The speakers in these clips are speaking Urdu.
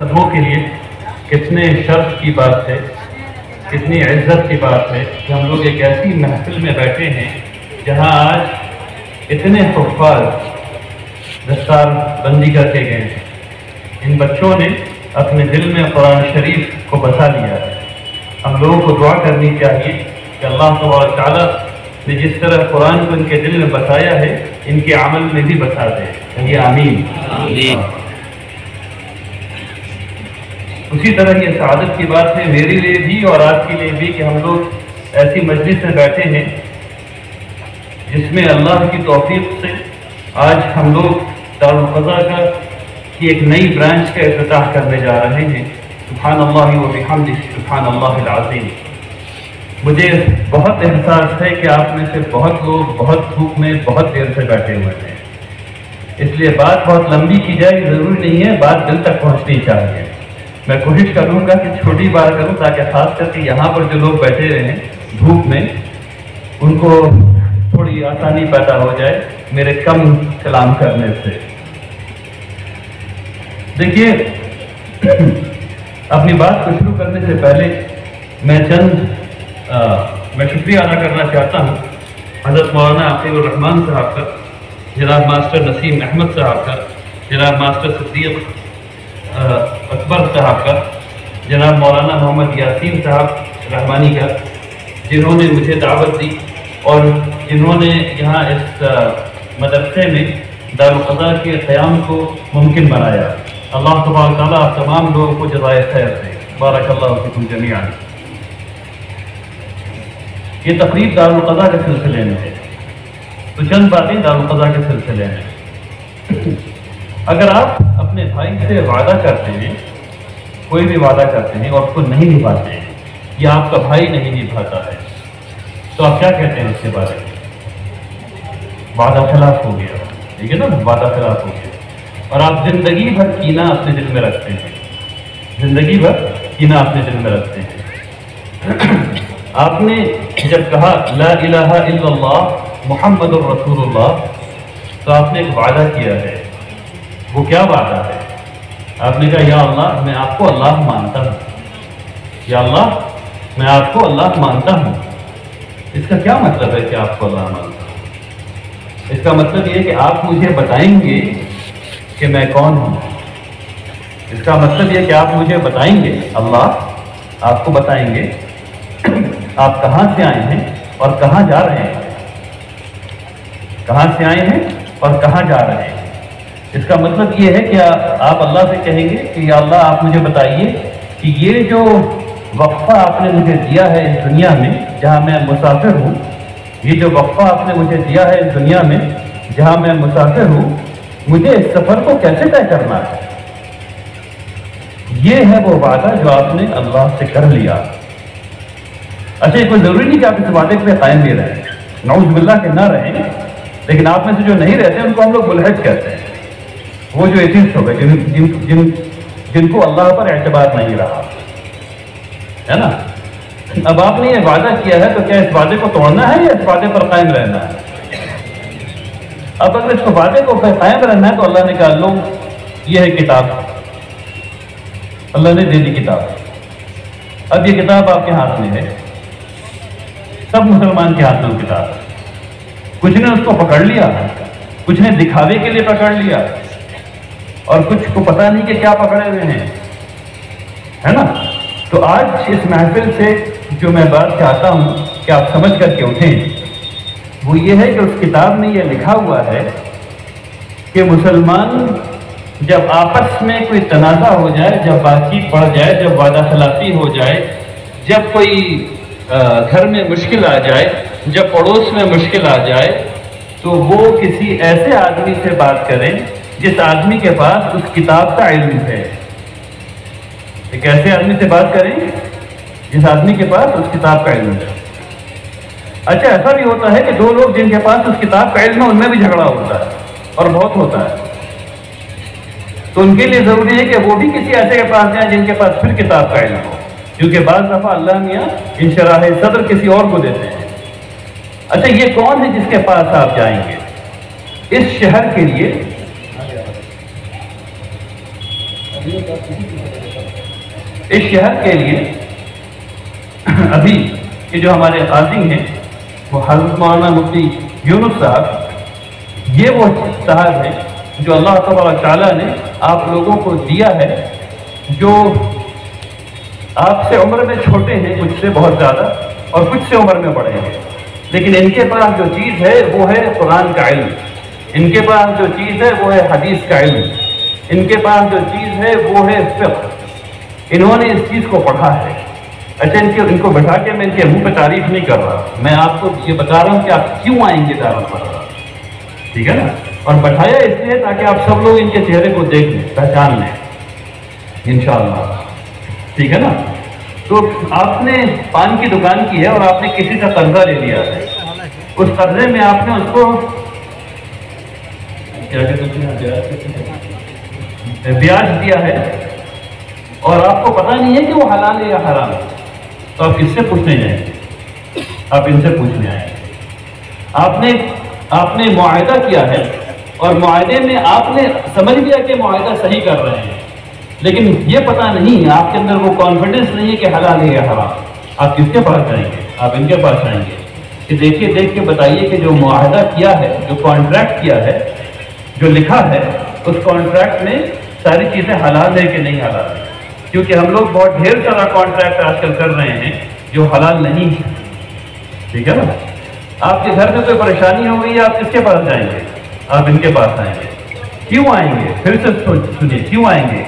سبوں کے لیے کتنے شرف کی بات ہے، کتنی عزت کی بات ہے کہ ہم لوگ ایک ایسی محفل میں بیٹھے ہیں جہاں آج اتنے حفاظ دستار بندی کر کے گئے ہیں۔ ان بچوں نے اپنے دل میں قرآن شریف کو بسا لیا ہے۔ ہم لوگوں کو دعا کرنی چاہیے کہ اللہ تبارک تعالیٰ نے جس طرح قرآن کو ان کے دل میں بسایا ہے ان کے عمل میں بھی بسا دے۔ یہ آمین۔ اسی طرح یہ سعادت کی بات ہے میرے لیے بھی اور آپ کے لیے بھی کہ ہم لوگ ایسی مجلس میں بیٹھے ہیں جس میں اللہ کی توفیق سے آج ہم لوگ دارالقضا کی ایک نئی برانچ کا افتتاح کرنے جا رہے ہیں۔ سبحان اللہ و بحمدہ، سبحان اللہ العظیم۔ مجھے بہت احساس ہے کہ آپ میں سے بہت لوگ بہت دھوپ میں بہت دیر سے بیٹھے ہوئے ہیں، اس لیے بات بہت لمبی کی جائے ضروری نہیں ہے، بات دل تک پہنچنی چاہیے۔ میں کوشش کروں گا کہ چھوٹی بات کروں تاکہ خاص کر کے یہاں پر جو لوگ بیٹھے رہے ہیں دھوپ میں ان کو تھوڑی آسانی پیدا ہو جائے میرے کم کلام کرنے سے۔ دیکھیے، اپنی بات کو شروع کرنے سے پہلے میں شکریہ ادا کرنا چاہتا ہوں حضرت مولانا عقیل الرحمان صاحب کا، جناب ماسٹر نسیم احمد صاحب کا، جناب ماسٹر صدیق اکبر صاحب کا، جناب مولانا محمد یاسین صاحب رحمانی کا، جنہوں نے مجھے دعوت دی اور جنہوں نے یہاں اس مدرسے میں دارالقضا کے قیام کو ممکن بنایا۔ اللہ تبارک تعالیٰ آپ تمام لوگوں کو جزائے خیر دے۔ بارک اللہ فیکم جمیعا۔ یہ تقریب دارالقضا کے سلسلے میں ہے، تو چند باتیں دارالقضا کے سلسلے میں۔ اگر آپ اپنے بھائی سے وعدہ کرتے ہیں، کوئی بھی وعدہ کرتے ہیں اور اس کو نہیں نبھاتے ہیں یا آپ کا بھائی نہیں نبھاتا ہے تو آپ کیا کہتے ہیں اس کے بارے میں؟ وعدہ خلاف ہو گیا، ٹھیک ہے نا، وعدہ خلاف ہو گیا۔ اور آپ زندگی بھر کینہ اپنے دل میں رکھتے ہیں، زندگی بھر کینہ اپنے دل میں رکھتے ہیں۔ آپ نے جب کہا لا الہ الا اللہ محمد الرسول اللہ تو آپ نے ایک وعدہ کیا ہے۔ وہ کیا وعدہ ہے؟ آپ نے کہا یا اللہ میں آپ کو اللہ مانتا ہوں، یا اللہ میں آپ کو اللہ مانتا ہوں۔ اس کا کیا مطلب ہے کہ آپ کو اللہ مانتا ہوں؟ اس کا مطلب یہ ہے کہ آپ مجھے بتائیں گے کہ میں کون ہوں۔ اس کا مطلب یہ کہ آپ مجھے بتائیں گے، اللہ آپ کو بتائیں گے آپ کہاں سے آئے ہیں اور کہاں جا رہے ہیں، کہاں سے آئے ہیں اور کہاں جا رہے ہیں۔ اس کا مطلب یہ ہے کہ آپ اللہ سے کہیں گے کہ یا اللہ آپ مجھے بتائیے کہ یہ جو وقفہ آپ نے مجھے دیا ہے اس دنیا میں جہاں میں مسافر ہوں، یہ جو وقفہ آپ نے مجھے دیا ہے اس دنیا میں جہاں میں مسافر ہوں، مجھے اس سفر کو کیسے طے کرنا ہے۔ یہ ہے وہ وعدہ جو آپ نے اللہ سے کر لیا۔ اچھا، یہ کوئی ضروری نہیں کہ آپ اس وعدے پہ قائم بھی رہیں، نعوذ باللہ کہ نہ رہیں، لیکن آپ میں سے جو نہیں رہتے ان کو ہم لوگ ملحد کہتے ہیں، وہ جو ایتھیسٹ ہو گئے جن کو اللہ پر اعتبار نہیں رہا، ہے نا۔ اب آپ نے یہ وعدہ کیا ہے تو کیا اس وعدے کو توڑنا ہے یا اس وعدے پر قائم رہنا ہے؟ اب اگر اس کو وعدے کو قائم رہنا ہے تو اللہ نے کہا لو یہ ہے کتاب، اللہ نے دے دی کتاب۔ اب یہ کتاب آپ کے ہاتھ میں ہے، سب مسلمان کے ہاتھ میں وہ کتاب ہے۔ کچھ نے اس کو پکڑ لیا، کچھ نے دکھاوے کے لیے پکڑ لیا اور کچھ کو پتہ نہیں کہ کیا پکڑے ہوئے ہیں، ہے نا۔ تو آج اس محفل سے جو میں بات چاہتا ہوں کہ آپ سمجھ کر کے اٹھیں وہ یہ ہے کہ اس کتاب میں یہ لکھا ہوا ہے کہ مسلمان جب آپس میں کوئی تنازع ہو جائے، جب بات چیت بڑھ جائے، جب وعدہ خلافی ہو جائے، جب کوئی گھر میں مشکل آ جائے، جب پڑوس میں مشکل آ جائے تو وہ کسی ایسے آدمی سے بات کریں جس آدمی کے پاس اس کتاب کا علم ہے۔ ایک ایسے آدمی سے بات کریں جس آدمی کے پاس اس کتاب کا علم ہے۔ اچھا، ایسا بھی ہوتا ہے کہ دو لوگ جن کے پاس اس کتاب کا علم ہے ان میں بھی جھگڑا ہوتا ہے اور بہت ہوتا ہے، تو ان کے لیے ضروری ہے کہ وہ بھی کسی ایسے کے پاس جائیں جن کے پاس پھر کتاب کا علم ہو، کیونکہ بعض دفعہ اللہ میاں انشراح صدر کسی اور کو دیتے ہیں۔ اچھا، یہ کون ہے جس کے پاس آپ جائیں گے؟ اس شہر کے لیے اس شہر کے لیے ابھی یہ جو ہمارے قاضی ہیں وہ حضرت مولانا مفتی یونس صاحب، یہ وہ صاحب ہیں جو اللہ تبارک تعالیٰ نے آپ لوگوں کو دیا ہے، جو آپ سے عمر میں چھوٹے ہیں کچھ سے بہت زیادہ اور کچھ سے عمر میں بڑے ہیں، لیکن ان کے پاس جو چیز ہے وہ ہے قرآن کا علم، ان کے پاس جو چیز ہے وہ ہے حدیث کا علم، ان کے پاس جو چیز ہے وہ ہے فقہ، انہوں نے اس چیز کو پڑھا ہے۔ اچھا، ان کو بٹھا کے میں ان کے منہ پہ تعریف نہیں کر رہا، میں آپ کو یہ بتا رہا ہوں کہ آپ کیوں آئیں گے دارالفضا، ٹھیک ہے نا؟ اور بٹھایا اس لیے تاکہ آپ سب لوگ ان کے چہرے کو دیکھ لیں، پہچان لیں انشاءاللہ، ٹھیک ہے نا؟ تو آپ نے پان کی دکان کی ہے اور آپ نے کسی سے قرضہ لے لیا ہے، اس قرضے میں آپ نے اس کو کیا بیاج دیا ہے اور آپ کو پتہ نہیں ہے کہ وہ حلال ہے یا حرام ہے، تو آپ کس سے پوچھنے جائیں گے؟ آپ ان سے پوچھنے آئیں گے۔ آپ نے معاہدہ کیا ہے اور معاہدے میں آپ نے سمجھ لیا کہ معاہدہ صحیح کر رہے ہیں، لیکن یہ پتہ نہیں ہے، آپ کے اندر وہ کانفیڈنس نہیں ہے کہ حلال ہے یا حرام، آپ کس کے پاس جائیں گے؟ آپ ان کے پاس جائیں گے کہ دیکھیے، دیکھ کے بتائیے کہ جو معاہدہ کیا ہے، جو کانٹریکٹ کیا ہے، جو لکھا ہے، اس کانٹریکٹ میں ساری چیزیں حلال ہے کہ نہیں حلال ہے، کیونکہ ہم لوگ بہت ڈھیر سارا کانٹریکٹ آج کل کر رہے ہیں جو حلال نہیں ہے، ٹھیک ہے نا؟ آپ کے گھر میں کوئی پریشانی ہو گئی ہے، آپ کس کے پاس جائیں گے؟ آپ ان کے پاس آئیں گے۔ کیوں آئیں گے؟ پھر سے سنیے، کیوں آئیں گے؟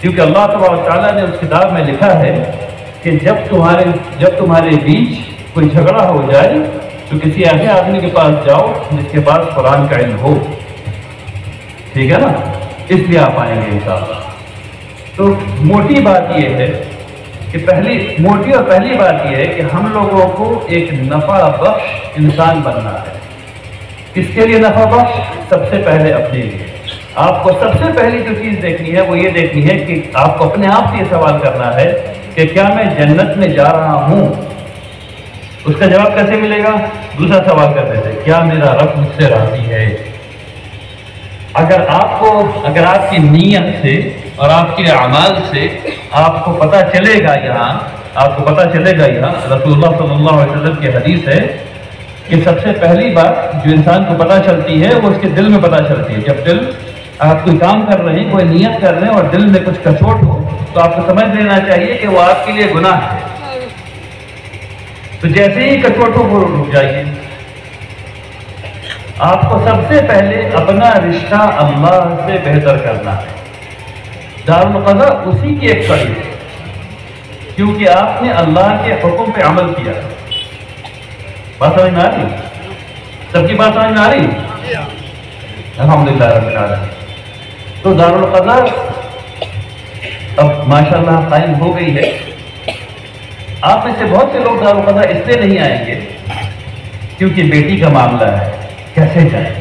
کیونکہ اللہ تبارک تعالیٰ نے اس کتاب میں لکھا ہے کہ جب تمہارے بیچ کوئی جھگڑا ہو جائے تو کسی ایسے آدمی کے پاس جاؤ جس کے پاس قرآن کا علم ہو، ٹھیک ہے نا؟ اس لیے آپ آئیں گے انشاءاللہ۔ تو موٹی بات یہ ہے کہ پہلی بات یہ ہے کہ ہم لوگوں کو ایک نفع بخش انسان بننا ہے۔ کس کے لیے نفع بخش؟ سب سے پہلے اپنے لیے۔ آپ کو سب سے پہلی جو چیز دیکھنی ہے وہ یہ دیکھنی ہے کہ آپ کو اپنے آپ سے یہ سوال کرنا ہے کہ کیا میں جنت میں جا رہا ہوں؟ اس کا جواب کیسے ملے گا؟ دوسرا سوال کرتے تھے، کیا میرا رب مجھ سے راضی ہے؟ اگر آپ کی نیت سے اور آپ کے اعمال سے آپ کو پتہ چلے گا یہاں رسول اللہ صلی اللہ علیہ وسلم کی حدیث ہے کہ سب سے پہلی بات جو انسان کو پتہ چلتی ہے وہ اس کے دل میں پتہ چلتی ہے۔ جب دل، آپ کوئی کام کر رہے ہیں، کوئی نیت کر رہے ہیں اور دل میں کچھ کچوٹ ہو تو آپ کو سمجھ لینا چاہیے کہ وہ آپ کے لیے گناہ ہے۔ تو جیسے ہی کچوٹ ہو وہ رک جائیے۔ آپ کو سب سے پہلے اپنا رشتہ اللہ سے بہتر کرنا ہے۔ دارالقضا اسی کی ایک کڑی ہے، کیونکہ آپ نے اللہ کے حکم پہ عمل کیا۔ بات سمجھ میں آ رہی؟ سب کی بات سمجھ میں آ رہی؟ الحمدللہ رب العالمین۔ تو دارالقضا اب ماشاءاللہ قائم ہو گئی ہے۔ آپ میں سے بہت سے لوگ دارالقضا اس لیے نہیں آئیں گے کیونکہ بیٹی کا معاملہ ہے، کیسے جائیں؟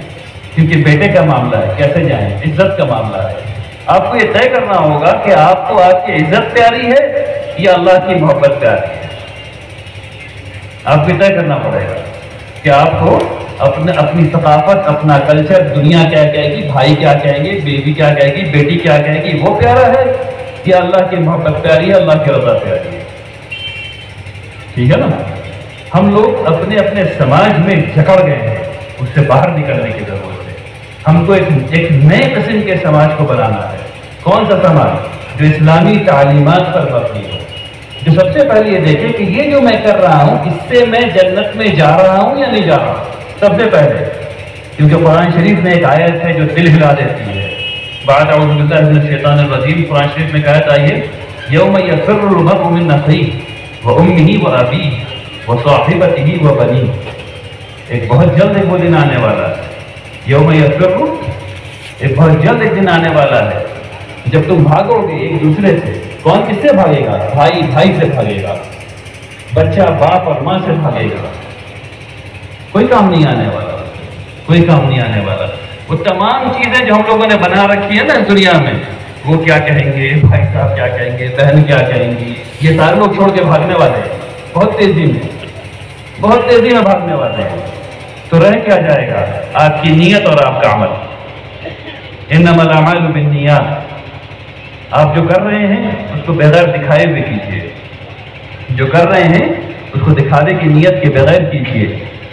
کیونکہ بیٹے کا معاملہ ہے، کیسے جائیں؟ عزت کا معاملہ ہے۔ آپ کو یہ طے کرنا ہوگا کہ آپ کو آپ کی عزت پیاری ہے یا اللہ کی محبت پیاری ہے۔ آپ کو طے کرنا پڑے گا کہ آپ کو اپنی ثقافت، اپنا کلچر، دنیا کیا کہے گی، بھائی کیا کہیں گے، بیوی کیا کہے گی، بیٹی کیا کہے گی، وہ پیارا ہے یا اللہ کی محبت پیاری ہے، اللہ کی رضا پیاری ہے، ٹھیک ہے نا؟ ہم لوگ اپنے اپنے سماج میں جکڑ گئے ہیں، اس سے باہر نکلنے کی ضرورت ہے۔ ہم کو ایک نئے قسم کے سماج کو بنانا ہے۔ کون سا سماج؟ جو اسلامی تعلیمات پر مبنی ہو، جو سب سے پہلے یہ دیکھے کہ یہ جو میں کر رہا ہوں اس سے میں جنت میں جا رہا ہوں یا نہیں جا رہا ہوں، سب سے پہلے۔ کیونکہ قرآن شریف میں ایک آیت ہے جو دل ہلا دیتی ہے۔ بعد اعوذ باللہ من الشیطان الرجیم، قرآن شریف میں ایک آیت آئی ہے، یوم یفر المرء من اخیہ وامہ وابیہ وصاحبتہ وبنیہ۔ ایک بہت جلد ایک وہ دن آنے والا ہے، یوم یفر، ایک بہت جلد ایک دن آنے والا ہے جب تم بھاگو گے ایک دوسرے سے۔ کون کس سے بھاگے گا؟ بھائی بھائی سے بھاگے گا، بچہ باپ اور ماں سے بھاگے گا۔ کوئی کام نہیں آنے والا، کوئی کام نہیں آنے والا۔ وہ تمام چیزیں جو ہم لوگوں نے بنا رکھی ہیں نا دنیا میں، وہ کیا کہیں گے، بھائی صاحب کیا کہیں گے، بہن کیا کہیں گی، یہ سارے لوگ چھوڑ کے بھاگنے والے ہیں، بہت تیزی میں بھاگنے والے ہیں۔ تو رہ کیا جائے گا؟ آپ کی نیت اور آپ کا عمل۔ انما الاعمال بالنیات۔ آپ جو کر رہے ہیں اس کو بغیر دکھائے ہوئے کیجیے، جو کر رہے ہیں اس کو دکھانے کی نیت کے بغیر کیجیے،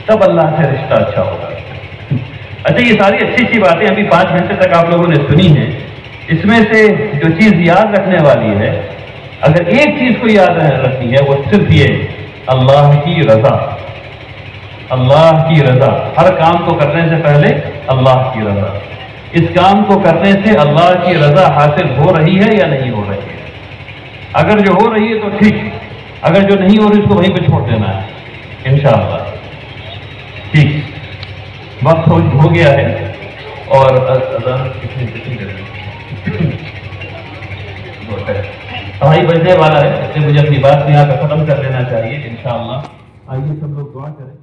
تب اللہ سے رشتہ اچھا ہوگا۔ اچھا، یہ ساری اچھی اچھی باتیں ابھی 5 گھنٹے تک آپ لوگوں نے سنی ہیں، اس میں سے جو چیز یاد رکھنے والی ہے، اگر ایک چیز کو یاد رکھنی ہے وہ صرف یہ اللہ کی رضا، اللہ کی رضا، ہر کام کو کرنے سے پہلے اللہ کی رضا، اس کام کو کرنے سے اللہ کی رضا حاصل ہو رہی ہے یا نہیں ہو رہی ہے؟ اگر جو ہو رہی ہے تو ٹھیک، اگر جو نہیں ہو رہی اس کو وہیں پہ چھوڑ دینا ہے انشاءاللہ۔ ٹھیک، وقت ہو گیا ہے اور ڈھائی بجنے والا ہے، اس لیے مجھے اپنی بات یہاں پہ ختم کر لینا چاہیے انشاءاللہ۔ آئیے سب لوگ دعا کریں۔